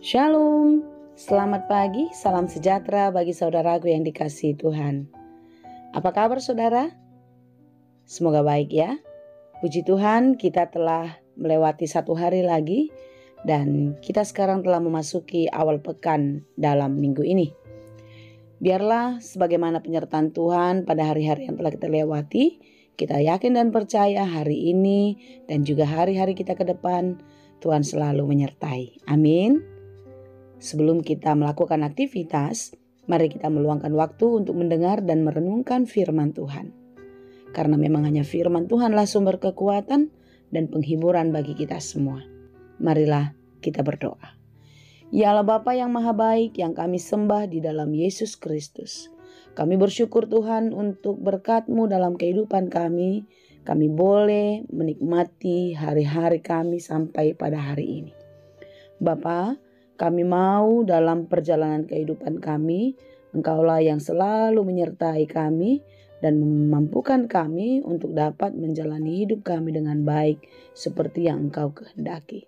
Shalom, selamat pagi, salam sejahtera bagi saudaraku yang dikasihi Tuhan. Apa kabar saudara? Semoga baik ya. Puji Tuhan, kita telah melewati satu hari lagi dan kita sekarang telah memasuki awal pekan dalam minggu ini. Biarlah sebagaimana penyertaan Tuhan pada hari-hari yang telah kita lewati, kita yakin dan percaya hari ini dan juga hari-hari kita ke depan Tuhan selalu menyertai. Amin. Sebelum kita melakukan aktivitas, mari kita meluangkan waktu untuk mendengar dan merenungkan firman Tuhan. Karena memang hanya firman Tuhanlah sumber kekuatan dan penghiburan bagi kita semua. Marilah kita berdoa. Ya Allah Bapa yang maha baik yang kami sembah di dalam Yesus Kristus. Kami bersyukur Tuhan untuk berkat-Mu dalam kehidupan kami. Kami boleh menikmati hari-hari kami sampai pada hari ini. Bapa, kami mau dalam perjalanan kehidupan kami, Engkaulah yang selalu menyertai kami dan memampukan kami untuk dapat menjalani hidup kami dengan baik seperti yang Engkau kehendaki.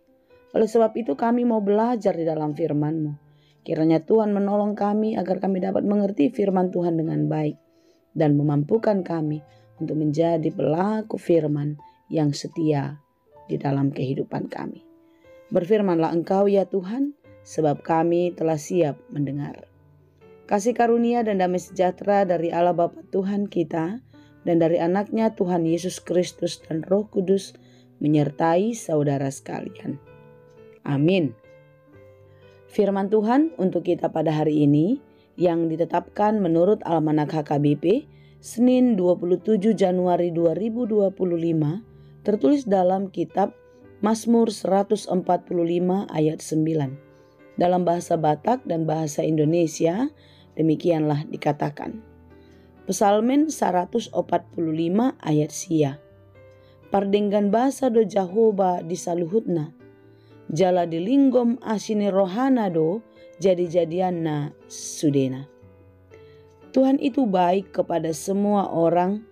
Oleh sebab itu kami mau belajar di dalam firman-Mu. Kiranya Tuhan menolong kami agar kami dapat mengerti firman Tuhan dengan baik dan memampukan kami untuk menjadi pelaku firman yang setia di dalam kehidupan kami. Berfirmanlah Engkau ya Tuhan, sebab kami telah siap mendengar. Kasih karunia dan damai sejahtera dari Allah Bapa Tuhan kita dan dari anaknya Tuhan Yesus Kristus dan Roh Kudus menyertai saudara sekalian. Amin. Firman Tuhan untuk kita pada hari ini yang ditetapkan menurut Almanak HKBP Senin 27 Januari 2025 tertulis dalam kitab Mazmur 145 ayat 9. Dalam bahasa Batak dan bahasa Indonesia, demikianlah dikatakan. Psalmen 145 ayat sia. Pardenggan bahasa do Jahoba di saluhutna. Jala dilinggom asine rohana do jadi-jadianna sudena. Tuhan itu baik kepada semua orang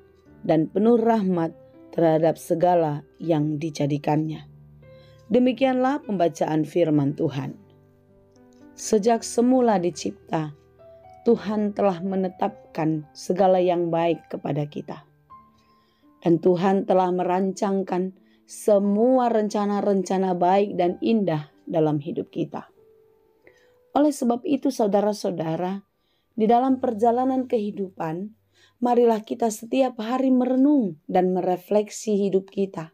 dan penuh rahmat terhadap segala yang dijadikannya. Demikianlah pembacaan firman Tuhan. Sejak semula dicipta, Tuhan telah menetapkan segala yang baik kepada kita. Dan Tuhan telah merancangkan semua rencana-rencana baik dan indah dalam hidup kita. Oleh sebab itu saudara-saudara, di dalam perjalanan kehidupan, marilah kita setiap hari merenung dan merefleksi hidup kita.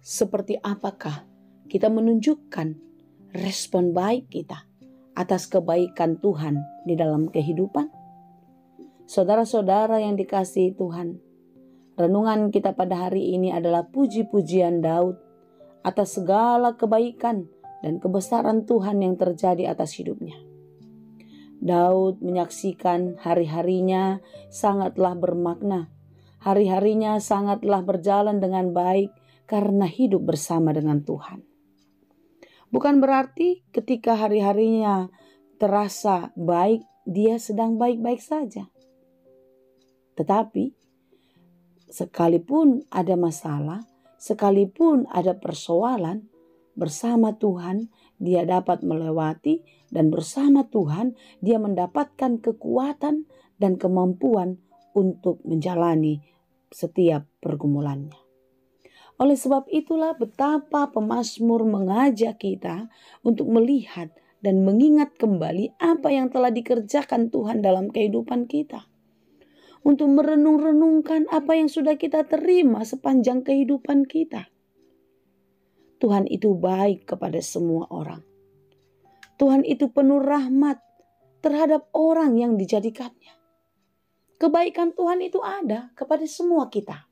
Seperti apakah kita menunjukkan respon baik kita atas kebaikan Tuhan di dalam kehidupan? Saudara-saudara yang dikasihi Tuhan, renungan kita pada hari ini adalah puji-pujian Daud atas segala kebaikan dan kebesaran Tuhan yang terjadi atas hidupnya. Daud menyaksikan hari-harinya sangatlah bermakna, hari-harinya sangatlah berjalan dengan baik karena hidup bersama dengan Tuhan. Bukan berarti ketika hari-harinya terasa baik, dia sedang baik-baik saja. Tetapi, sekalipun ada masalah, sekalipun ada persoalan, bersama Tuhan dia dapat melewati dan bersama Tuhan dia mendapatkan kekuatan dan kemampuan untuk menjalani setiap pergumulannya. Oleh sebab itulah betapa pemazmur mengajak kita untuk melihat dan mengingat kembali apa yang telah dikerjakan Tuhan dalam kehidupan kita. Untuk merenung-renungkan apa yang sudah kita terima sepanjang kehidupan kita. Tuhan itu baik kepada semua orang. Tuhan itu penuh rahmat terhadap orang yang dijadikannya. Kebaikan Tuhan itu ada kepada semua kita,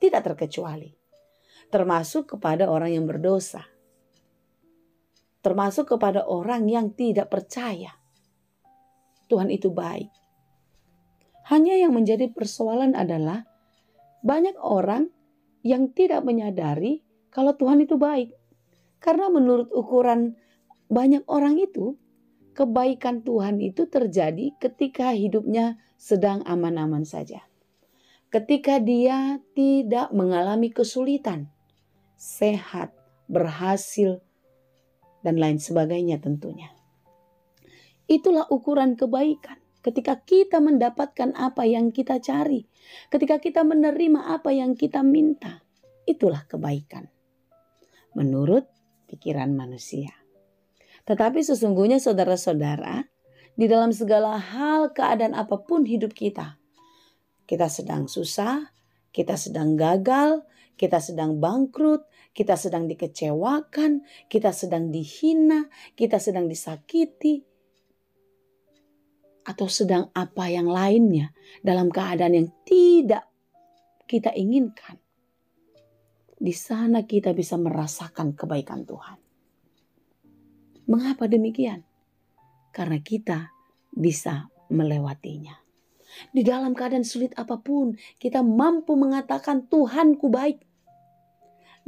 tidak terkecuali. Termasuk kepada orang yang berdosa. Termasuk kepada orang yang tidak percaya. Tuhan itu baik. Hanya yang menjadi persoalan adalah banyak orang yang tidak menyadari kalau Tuhan itu baik. Karena menurut ukuran banyak orang itu, kebaikan Tuhan itu terjadi ketika hidupnya sedang aman-aman saja. Ketika dia tidak mengalami kesulitan, sehat, berhasil, dan lain sebagainya tentunya. Itulah ukuran kebaikan. Ketika kita mendapatkan apa yang kita cari, ketika kita menerima apa yang kita minta, itulah kebaikan menurut pikiran manusia. Tetapi sesungguhnya saudara-saudara, di dalam segala hal, keadaan apapun hidup kita sedang susah, kita sedang gagal, kita sedang bangkrut, kita sedang dikecewakan, kita sedang dihina, kita sedang disakiti, atau sedang apa yang lainnya dalam keadaan yang tidak kita inginkan. Di sana kita bisa merasakan kebaikan Tuhan. Mengapa demikian? Karena kita bisa melewatinya. Di dalam keadaan sulit apapun, kita mampu mengatakan Tuhanku baik.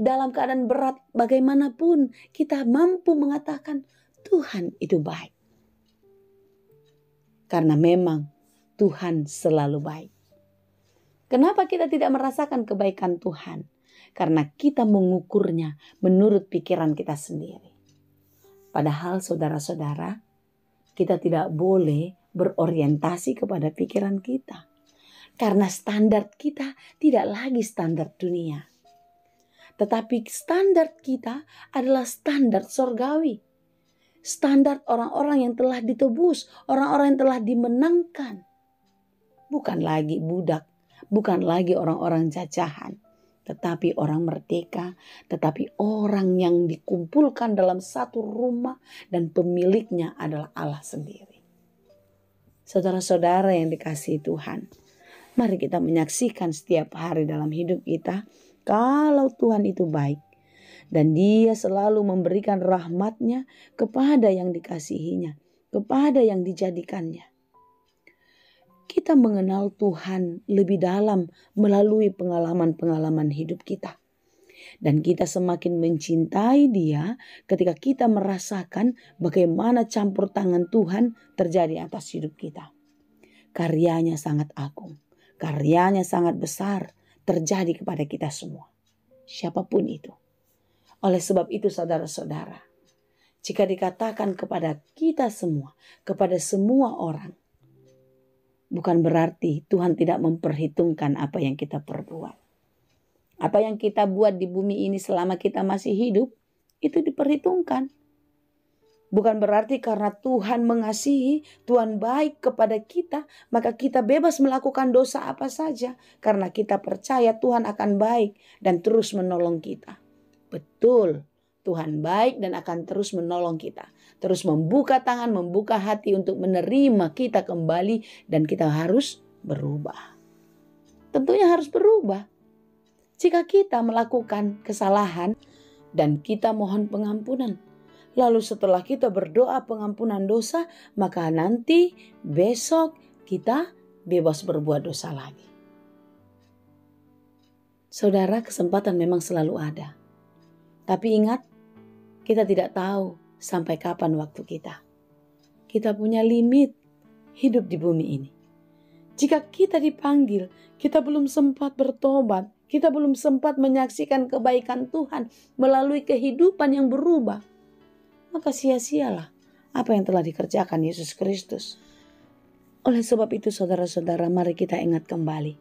Dalam keadaan berat bagaimanapun, kita mampu mengatakan Tuhan itu baik. Karena memang Tuhan selalu baik. Kenapa kita tidak merasakan kebaikan Tuhan? Karena kita mengukurnya menurut pikiran kita sendiri. Padahal saudara-saudara, kita tidak boleh berorientasi kepada pikiran kita. Karena standar kita tidak lagi standar dunia. Tetapi standar kita adalah standar surgawi. Standar orang-orang yang telah ditebus, orang-orang yang telah dimenangkan. Bukan lagi budak, bukan lagi orang-orang jajahan. Tetapi orang merdeka, tetapi orang yang dikumpulkan dalam satu rumah dan pemiliknya adalah Allah sendiri. Saudara-saudara yang dikasihi Tuhan, mari kita menyaksikan setiap hari dalam hidup kita kalau Tuhan itu baik dan Dia selalu memberikan rahmat-Nya kepada yang dikasihinya, kepada yang dijadikannya. Kita mengenal Tuhan lebih dalam melalui pengalaman-pengalaman hidup kita. Dan kita semakin mencintai Dia ketika kita merasakan bagaimana campur tangan Tuhan terjadi atas hidup kita. Karyanya sangat agung, karyanya sangat besar terjadi kepada kita semua. Siapapun itu. Oleh sebab itu saudara-saudara, jika dikatakan kepada kita semua, kepada semua orang, bukan berarti Tuhan tidak memperhitungkan apa yang kita perbuat. Apa yang kita buat di bumi ini selama kita masih hidup, itu diperhitungkan. Bukan berarti karena Tuhan mengasihi, Tuhan baik kepada kita, maka kita bebas melakukan dosa apa saja. Karena kita percaya Tuhan akan baik dan terus menolong kita. Betul, Tuhan baik dan akan terus menolong kita. Terus membuka tangan, membuka hati untuk menerima kita kembali dan kita harus berubah. Tentunya harus berubah. Jika kita melakukan kesalahan dan kita mohon pengampunan, lalu setelah kita berdoa pengampunan dosa, maka nanti besok kita bebas berbuat dosa lagi. Saudara, kesempatan memang selalu ada. Tapi ingat, kita tidak tahu sampai kapan waktu kita. Kita punya limit hidup di bumi ini. Jika kita dipanggil, kita belum sempat bertobat, kita belum sempat menyaksikan kebaikan Tuhan melalui kehidupan yang berubah, maka sia-sialah apa yang telah dikerjakan Yesus Kristus. Oleh sebab itu saudara-saudara, mari kita ingat kembali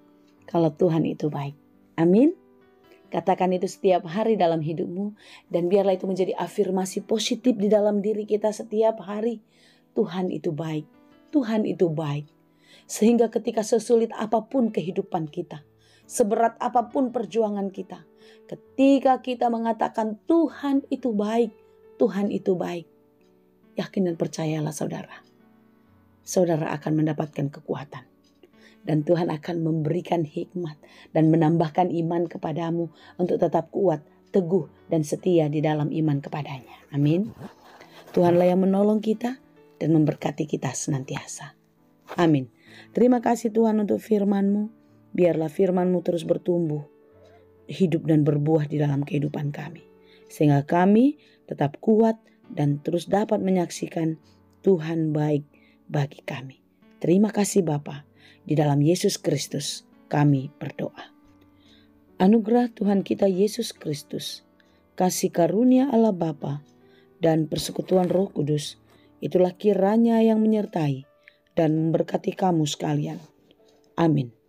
kalau Tuhan itu baik. Amin. Katakan itu setiap hari dalam hidupmu dan biarlah itu menjadi afirmasi positif di dalam diri kita setiap hari. Tuhan itu baik, Tuhan itu baik. Sehingga ketika sesulit apapun kehidupan kita, seberat apapun perjuangan kita, ketika kita mengatakan Tuhan itu baik, Tuhan itu baik, yakin dan percayalah saudara, saudara akan mendapatkan kekuatan. Dan Tuhan akan memberikan hikmat dan menambahkan iman kepadamu untuk tetap kuat, teguh dan setia di dalam iman kepadanya. Amin. Tuhanlah yang menolong kita dan memberkati kita senantiasa. Amin. Terima kasih Tuhan untuk firman-Mu. Biarlah firman-Mu terus bertumbuh, hidup dan berbuah di dalam kehidupan kami. Sehingga kami tetap kuat dan terus dapat menyaksikan Tuhan baik bagi kami. Terima kasih Bapa. Di dalam Yesus Kristus kami berdoa. Anugerah Tuhan kita Yesus Kristus, kasih karunia Allah Bapa, dan persekutuan Roh Kudus itulah kiranya yang menyertai dan memberkati kamu sekalian. Amin.